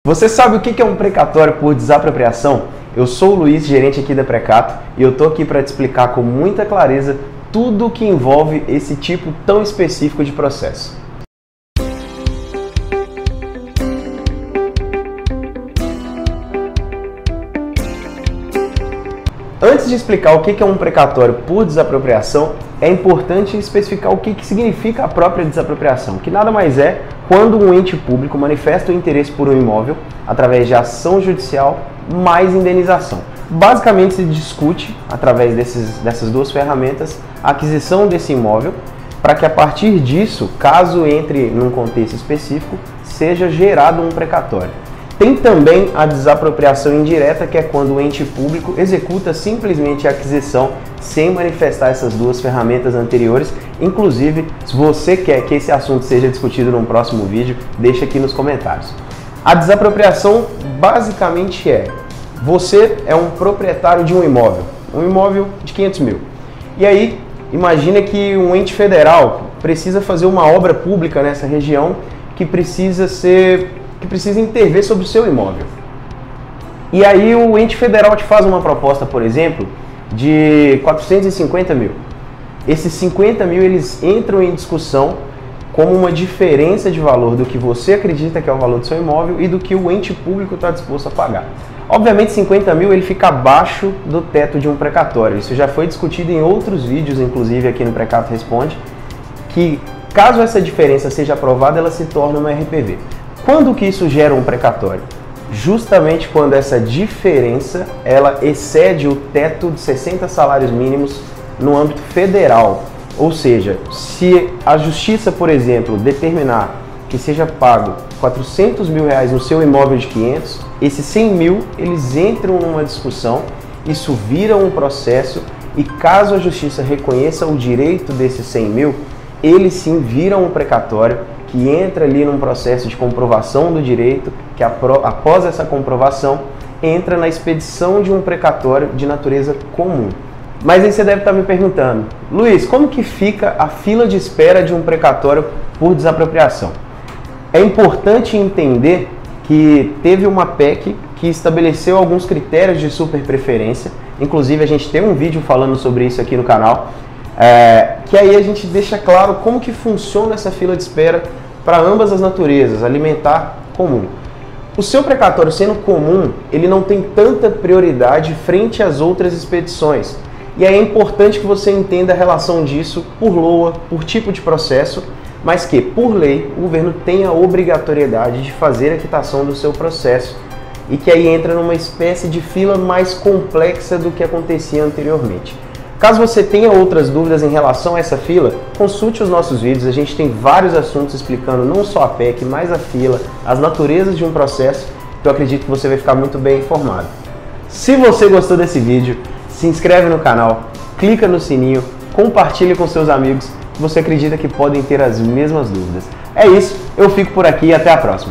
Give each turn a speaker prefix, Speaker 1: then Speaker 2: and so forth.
Speaker 1: Você sabe o que é um precatório por desapropriação? Eu sou o Luiz, gerente aqui da Precato, e eu tô aqui para te explicar com muita clareza tudo o que envolve esse tipo tão específico de processo. Antes de explicar o que é um precatório por desapropriação, é importante especificar o que significa a própria desapropriação, que nada mais é quando um ente público manifesta o interesse por um imóvel através de ação judicial mais indenização. Basicamente se discute, através dessas duas ferramentas, a aquisição desse imóvel, para que a partir disso, caso entre num contexto específico, seja gerado um precatório. Tem também a desapropriação indireta, que é quando o ente público executa simplesmente a aquisição sem manifestar essas duas ferramentas anteriores. Inclusive, se você quer que esse assunto seja discutido num próximo vídeo, deixa aqui nos comentários. A desapropriação basicamente você é um proprietário de um imóvel de 500 mil. E aí, imagina que um ente federal precisa fazer uma obra pública nessa região que precisa intervir sobre o seu imóvel. E aí o ente federal te faz uma proposta, por exemplo, de 450 mil. Esses 50 mil eles entram em discussão como uma diferença de valor do que você acredita que é o valor do seu imóvel e do que o ente público está disposto a pagar. Obviamente 50 mil ele fica abaixo do teto de um precatório. Isso já foi discutido em outros vídeos, inclusive aqui no Precato Responde, que caso essa diferença seja aprovada, ela se torna uma RPV. Quando que isso gera um precatório? Justamente quando essa diferença ela excede o teto de 60 salários mínimos no âmbito federal. Ou seja, se a justiça, por exemplo, determinar que seja pago 400 mil reais no seu imóvel de 500, esses 100 mil eles entram numa discussão, isso vira um processo e caso a justiça reconheça o direito desses 100 mil, eles sim viram um precatório que entra ali num processo de comprovação do direito, que após essa comprovação, entra na expedição de um precatório de natureza comum. Mas aí você deve estar me perguntando, Luiz, como que fica a fila de espera de um precatório por desapropriação? É importante entender que teve uma PEC que estabeleceu alguns critérios de superpreferência, inclusive a gente tem um vídeo falando sobre isso aqui no canal, que aí a gente deixa claro como que funciona essa fila de espera para ambas as naturezas, alimentar, comum. O seu precatório sendo comum, ele não tem tanta prioridade frente às outras expedições. E aí é importante que você entenda a relação disso por LOA, por tipo de processo, mas que, por lei, o governo tem a obrigatoriedade de fazer a quitação do seu processo e que aí entra numa espécie de fila mais complexa do que acontecia anteriormente. Caso você tenha outras dúvidas em relação a essa fila, consulte os nossos vídeos, a gente tem vários assuntos explicando não só a PEC, mas a fila, as naturezas de um processo, que eu acredito que você vai ficar muito bem informado. Se você gostou desse vídeo, se inscreve no canal, clica no sininho, compartilhe com seus amigos que você acredita que podem ter as mesmas dúvidas. É isso, eu fico por aqui e até a próxima.